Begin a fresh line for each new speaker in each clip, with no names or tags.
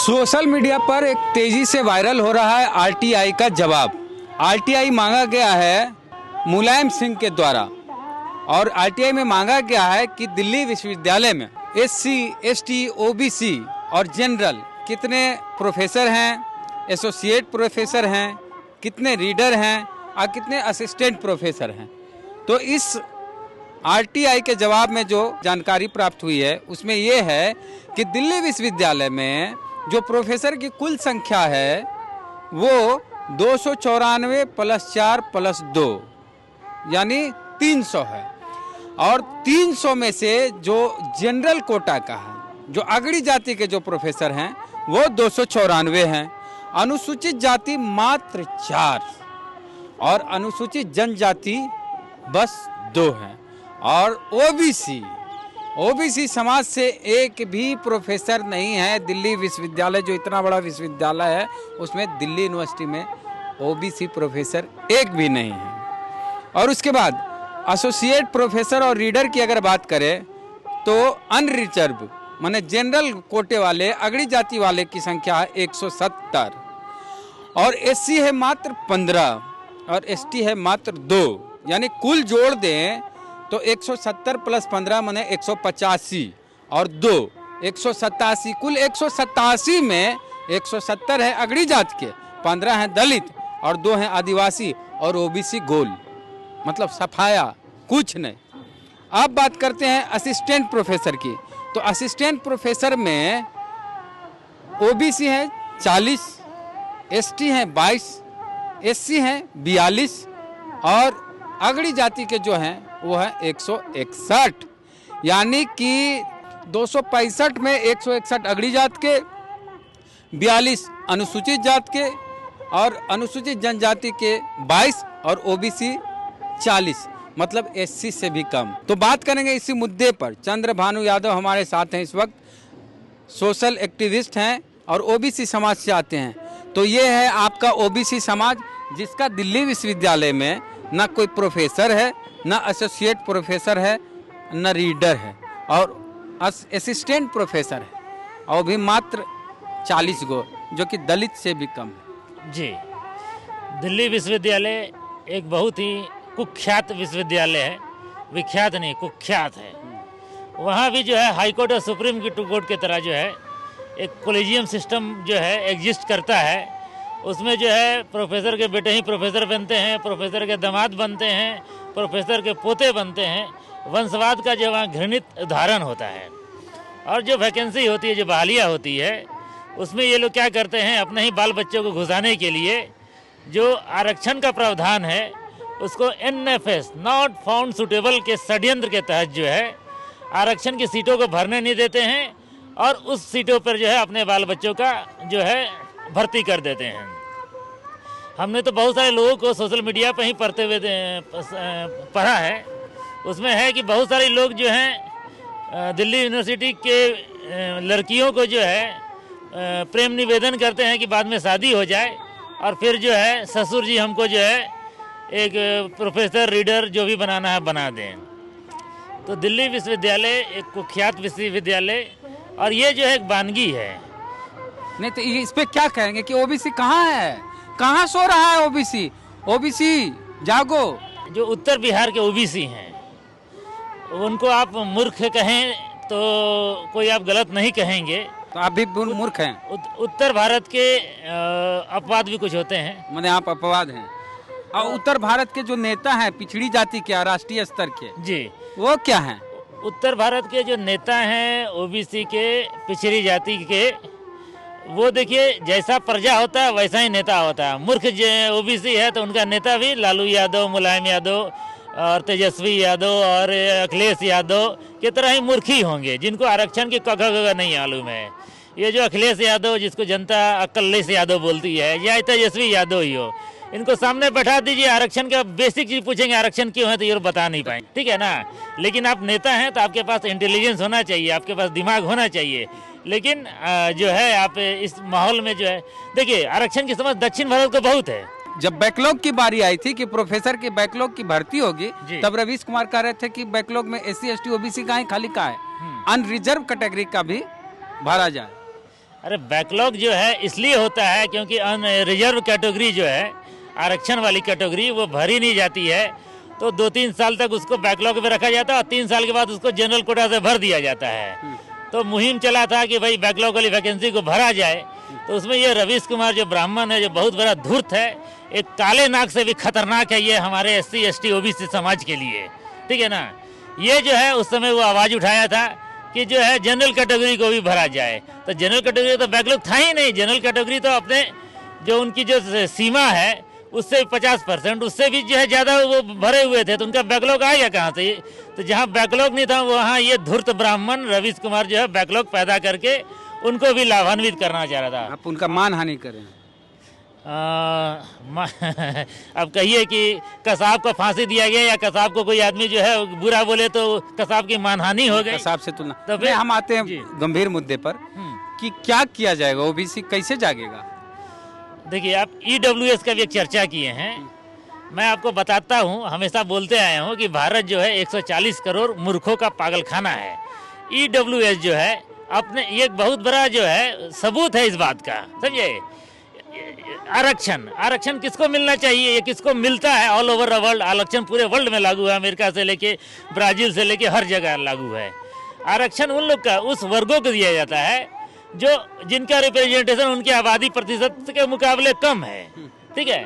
Social media पर एक तेजी से वायरल हो रहा है आरटीआई का जवाब। आरटीआई मांगा गया है मुलायम सिंह के द्वारा और आरटीआई में मांगा गया है कि दिल्ली विश्वविद्यालय में एससी, एसटी, ओबीसी और जनरल कितने प्रोफेसर हैं, एसोसिएट प्रोफेसर हैं, कितने रीडर हैं और कितने असिस्टेंट प्रोफेसर हैं। तो इस आरटीआई के जवाब में जो जानकारी प्राप्त हुई है उसमें ये है कि दिल्ली विश्वविद्यालय में जो प्रोफेसर की कुल संख्या है वो 294 + 4 + 2 यानी 300 है और 300 में से जो जनरल कोटा का है, जो अगड़ी जाति के जो प्रोफेसर हैं वो 294 हैं, अनुसूचित जाति मात्र 4 और अनुसूचित जनजाति बस 2 हैं और ओबीसी समाज से एक भी प्रोफेसर नहीं है। दिल्ली विश्वविद्यालय जो इतना बड़ा विश्वविद्यालय है उसमें दिल्ली यूनिवर्सिटी में ओबीसी प्रोफेसर एक भी नहीं है। और उसके बाद एसोसिएट प्रोफेसर और रीडर की अगर बात करें तो अनरिजर्व माने जनरल कोटे वाले अगड़ी जाति वाले की संख्या है 170 और एससी है मात्र 15 और एसटी है मात्र 2, यानी कुल जोड़ दें तो 170 + 15 माने 185 और 2 187, कुल 187 में 170 है अगड़ी जात के, 15 हैं दलित और 2 हैं आदिवासी और ओबीसी गोल, मतलब सफाया कुछ नहीं। अब बात करते हैं असिस्टेंट प्रोफेसर की। तो असिस्टेंट प्रोफेसर में ओबीसी है 40, एसटी हैं 22, एससी हैं 42 और अगड़ी जाति के जो हैं वो है 161, यानी कि 265 में 161 अगड़ी जात के, 42 अनुसूचित जात के और अनुसूचित जनजाति के 22 और ओबीसी 40, मतलब एससी से भी कम। तो बात करेंगे इसी मुद्दे पर। चंद्रभानु यादव हमारे साथ हैं इस वक्त, सोशल एक्टिविस्ट हैं और ओबीसी समाज से आते हैं। तो ये है आपका ओबीसी समाज जिसका दिल्ली विश्वविद्यालय में ना कोई प्रोफेसर है, ना एसोसिएट प्रोफेसर है, ना रीडर है और असिस्टेंट प्रोफेसर है और भी मात्र 40 गो, जो कि दलित से भी कम है।
जी, दिल्ली विश्वविद्यालय एक बहुत ही कुख्यात विश्वविद्यालय है, विख्यात नहीं कुख्यात है। वहाँ भी जो है हाई कोर्ट और सुप्रीम कोर्ट की तरह जो है एक कॉलेजियम सिस्टम जो है एग्जिस्ट करता है। उसमें जो है प्रोफेसर के बेटे ही प्रोफेसर बनते हैं, प्रोफेसर के दामाद बनते हैं, प्रोफेसर के पोते बनते हैं। वंशवाद का जो वहाँ घृणित उदाहरण होता है। और जो वैकेंसी होती है, जो बहालियाँ होती है, उसमें ये लोग क्या करते हैं, अपने ही बाल बच्चों को घुसाने के लिए जो आरक्षण का प्रावधान है उसको NFS नॉट फाउंड सुटेबल के षड्यंत्र के तहत जो है आरक्षण की सीटों को भरने नहीं देते हैं और उस सीटों पर जो है अपने बाल बच्चों का जो है भर्ती कर देते हैं। हमने तो बहुत सारे लोगों को सोशल मीडिया पर ही पढ़ते हुए पढ़ा है। उसमें है कि बहुत सारे लोग जो हैं दिल्ली यूनिवर्सिटी के लड़कियों को जो है प्रेम निवेदन करते हैं कि बाद में शादी हो जाए और फिर जो है ससुर जी हमको जो है एक प्रोफेसर रीडर जो भी बनाना है बना दें। तो दिल्ली विश्वविद्यालय एक कुख्यात विश्वविद्यालय और ये जो है एक वानगी है।
नहीं तो इस पे क्या कहेंगे कि ओबीसी कहाँ है, कहाँ सो रहा है ओबीसी जागो।
जो उत्तर बिहार के ओबीसी हैं उनको आप मूर्ख कहें तो कोई आप गलत नहीं कहेंगे,
तो आप भी मूर्ख हैं।
उत्तर भारत के अपवाद भी कुछ होते हैं,
माने आप अपवाद हैं। और उत्तर भारत के जो नेता हैं पिछड़ी जाति के राष्ट्रीय स्तर के,
जी
वो क्या हैं?
उत्तर भारत के जो नेता हैं ओबीसी के पिछड़ी जाति के, वो देखिए जैसा प्रजा होता है वैसा ही नेता होता है। मूर्ख ओबीसी है तो उनका नेता भी लालू यादव, मुलायम यादव और तेजस्वी यादव और अखिलेश यादव की तरह ही मूर्ख ही होंगे, जिनको आरक्षण की कग नहीं मालूम है। ये जो अखिलेश यादव जिसको जनता अकलेश यादव बोलती है या तेजस्वी यादव ही हो, इनको सामने बैठा दीजिए, आरक्षण का बेसिक चीज पूछेंगे आरक्षण क्यों है तो ये बता नहीं पाएंगे, ठीक है ना। लेकिन आप नेता हैं तो आपके पास इंटेलिजेंस होना चाहिए, आपके पास दिमाग होना चाहिए। लेकिन जो है आप इस माहौल में जो है देखिए आरक्षण की समझ दक्षिण भारत को बहुत है।
जब बैकलॉग की बारी आई थी कि प्रोफेसर के बैकलॉग की भर्ती होगी, तब रवीश कुमार कह रहे थे कि बैकलॉग में SC ST OBC का ही खाली का है, अनरिजर्व कैटेगरी का भी भरा जाए।
अरे बैकलॉग जो है इसलिए होता है क्योंकि रिजर्व कैटेगरी जो है, आरक्षण वाली कैटेगरी, वो भरी नहीं जाती है, तो 2-3 साल तक उसको बैकलॉग में रखा जाता है और 3 साल के बाद उसको जनरल कोटा से भर दिया जाता है। तो मुहिम चला था कि भाई बैकलॉग वाली वैकेंसी को भरा जाए। तो उसमें ये रवीश कुमार जो ब्राह्मण है, जो बहुत बड़ा धूर्त है, एक काले नाग से भी खतरनाक है ये हमारे SC ST OBC समाज के लिए, ठीक है ना। ये जो है उस समय वो आवाज़ उठाया था कि जो है जनरल कैटेगरी को भी भरा जाए। तो जनरल कैटेगरी तो बैकलॉग था ही नहीं। जनरल कैटेगरी तो अपने जो उनकी जो सीमा है उससे 50%, उससे भी जो है ज़्यादा वो भरे हुए थे, तो उनका बैकलॉग आएगा कहाँ से। तो जहाँ बैकलॉग नहीं था वहाँ ये धूर्त ब्राह्मण रवीश कुमार जो है बैकलॉग पैदा करके उनको भी लाभान्वित करना चाह रहा था।
आप उनका मान हानि करें।
अब कहिए कि कसाब को फांसी दिया गया या कसाब को कोई आदमी जो है बुरा बोले तो कसाब की मानहानि हो गई।
कसाब से तुलना।
तो
फिर हम आते हैं गंभीर मुद्दे पर कि क्या किया जाएगा, OBC कैसे जागेगा।
देखिए, आप EWS का भी एक चर्चा किए हैं। मैं आपको बताता हूँ, हमेशा बोलते आया हूँ कि भारत जो है 140 करोड़ मूर्खों का पागलखाना है। EWS जो है अपने एक बहुत बड़ा जो है सबूत है इस बात का, समझे। आरक्षण किसको मिलना चाहिए, ये किसको मिलता है ऑल ओवर द वर्ल्ड। आरक्षण पूरे वर्ल्ड में लागू है, अमेरिका से लेके ब्राजील से लेके हर जगह लागू है। आरक्षण उन लोग का, उस वर्गों को दिया जाता है जो जिनका रिप्रेजेंटेशन उनकी आबादी प्रतिशत के मुकाबले कम है, ठीक है।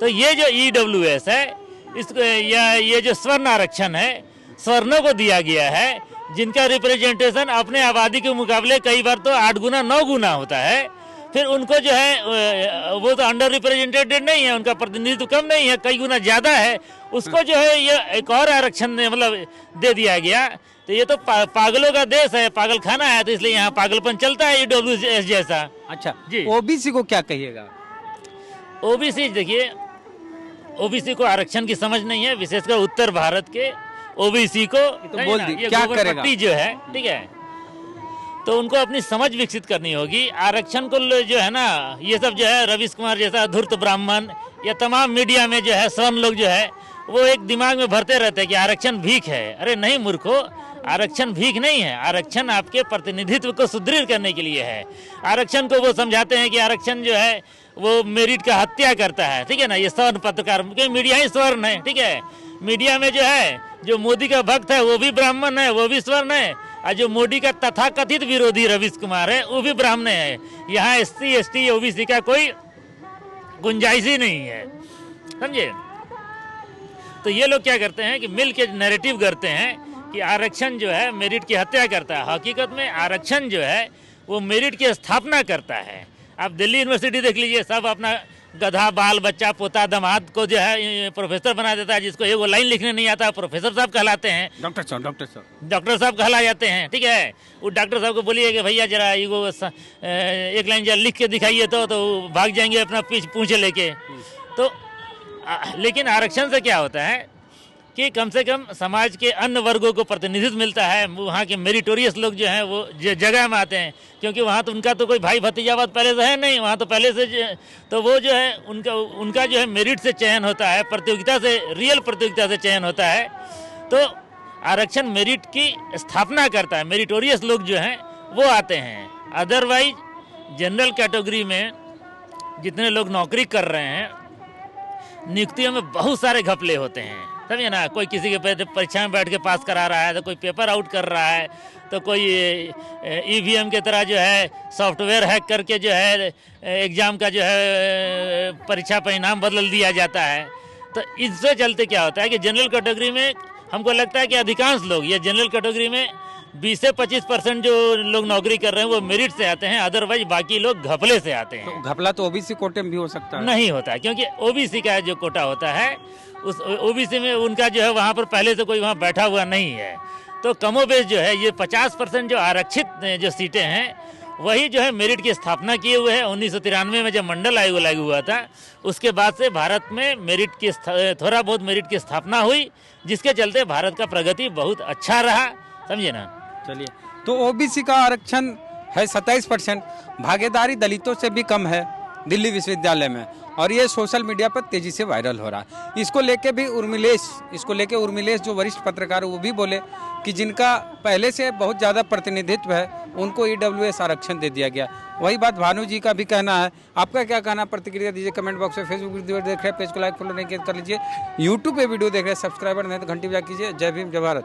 तो ये जो EWS है, इसको या ये जो स्वर्ण आरक्षण है, स्वर्णों को दिया गया है जिनका रिप्रेजेंटेशन अपने आबादी के मुकाबले कई बार तो 8 गुना 9 गुना होता है। फिर उनको जो है वो तो अंडर रिप्रेजेंटेटेड नहीं है, उनका प्रतिनिधित्व कम नहीं है, कई गुना ज़्यादा है, उसको जो है ये एक और आरक्षण मतलब दे दिया गया। तो ये तो पागलों का देश है, पागल खाना है, तो इसलिए यहाँ पागलपन चलता है EWS जैसा।
अच्छा
जी,
OBC को क्या कहिएगा।
OBC देखिए, OBC को आरक्षण की समझ नहीं है, विशेषकर उत्तर भारत के OBC को
तो बोल दी क्या करेगा
जो है, ठीक है। तो उनको अपनी समझ विकसित करनी होगी। आरक्षण को जो है ना, ये सब जो है रवीश कुमार जैसा धूर्त ब्राह्मण या तमाम मीडिया में जो है स्वर्ण लोग जो है वो एक दिमाग में भरते रहते हैं कि आरक्षण भीख है। अरे नहीं मूर्खो, आरक्षण भीख नहीं है। आरक्षण आपके प्रतिनिधित्व को सुदृढ़ करने के लिए है। आरक्षण को वो समझाते हैं कि आरक्षण जो है वो मेरिट का हत्या करता है, ठीक है ना। ये स्वर्ण पत्रकार, क्योंकि मीडिया ही स्वर्ण है, ठीक है। मीडिया में जो है जो मोदी का भक्त है वो भी ब्राह्मण है, वो भी स्वर्ण है, और जो मोदी का तथाकथित विरोधी रवीश कुमार है वो भी ब्राह्मण है। यहाँ SC ST OBC का कोई गुंजाइश ही नहीं है, समझे। तो ये लोग क्या करते हैं कि मिल के नैरेटिव करते हैं कि आरक्षण जो है मेरिट की हत्या करता है। हकीकत में आरक्षण जो है वो मेरिट की स्थापना करता है। आप दिल्ली यूनिवर्सिटी देख लीजिए, सब अपना गधा बाल बच्चा पोता दामाद को जो है प्रोफेसर बना देता है। जिसको एक लाइन लिखने नहीं आता प्रोफेसर साहब कहलाते हैं, डॉक्टर साहब कहला जाते हैं, ठीक है। वो डॉक्टर साहब को बोलिए कि भैया जरा वो एक लाइन जरा लिख के दिखाइए तो भाग जाएंगे अपना पूंछ लेके। तो लेकिन आरक्षण से क्या होता है कि कम से कम समाज के अन्य वर्गों को प्रतिनिधित्व मिलता है। वहाँ के मेरिटोरियस लोग जो हैं वो जगह में आते हैं, क्योंकि वहाँ तो उनका तो कोई भाई भतीजावाद पहले से है नहीं, वहाँ तो पहले से तो वो जो है उनका जो है मेरिट से चयन होता है, प्रतियोगिता से, रियल प्रतियोगिता से चयन होता है। तो आरक्षण मेरिट की स्थापना करता है, मेरिटोरियस लोग जो हैं वो आते हैं। अदरवाइज जनरल कैटेगरी में जितने लोग नौकरी कर रहे हैं, नियुक्तियों में बहुत सारे घपले होते हैं, समझे ना। कोई किसी के परीक्षा में बैठ के पास करा रहा है, तो कोई पेपर आउट कर रहा है, तो कोई EVM के तरह जो है सॉफ्टवेयर हैक करके जो है एग्ज़ाम का जो है परीक्षा परिणाम बदल दिया जाता है। तो इससे चलते क्या होता है कि जनरल कैटेगरी में हमको लगता है कि अधिकांश लोग, ये जनरल कैटेगरी में 20 से 25% जो लोग नौकरी कर रहे हैं वो मेरिट से आते हैं, अदरवाइज बाकी लोग घपले से आते हैं।
तो घपला तो OBC कोटे में भी हो सकता है?
नहीं होता है, क्योंकि OBC का जो कोटा होता है उस OBC में उनका जो है वहाँ पर पहले से कोई वहाँ बैठा हुआ नहीं है। तो कमोबेश जो है ये 50% जो आरक्षित जो सीटें हैं वही जो है मेरिट की स्थापना किए हुए हैं। 1993 में जब मंडल आयोग लागू हुआ था उसके बाद से भारत में मेरिट की थोड़ा बहुत मेरिट की स्थापना हुई, जिसके चलते भारत का प्रगति बहुत अच्छा रहा, समझे ना।
चलिए, तो OBC का आरक्षण है 27%, भागीदारी दलितों से भी कम है दिल्ली विश्वविद्यालय में, और ये सोशल मीडिया पर तेजी से वायरल हो रहा है। इसको लेके भी उर्मिलेश जो वरिष्ठ पत्रकार वो भी बोले कि जिनका पहले से बहुत ज़्यादा प्रतिनिधित्व है उनको EWS आरक्षण दे दिया गया। वही बात भानु जी का भी कहना है। आपका क्या कहना, प्रतिक्रिया दीजिए कमेंट बॉक्स में। फेसबुक वीडियो देख रहे हैं, पेज को लाइक फॉलो नहीं किया कर लीजिए। यूट्यूब पे वीडियो देख रहे हैं, सब्सक्राइबर नहीं तो घंटी बजा कीजिए। जय भीम, जय भारत।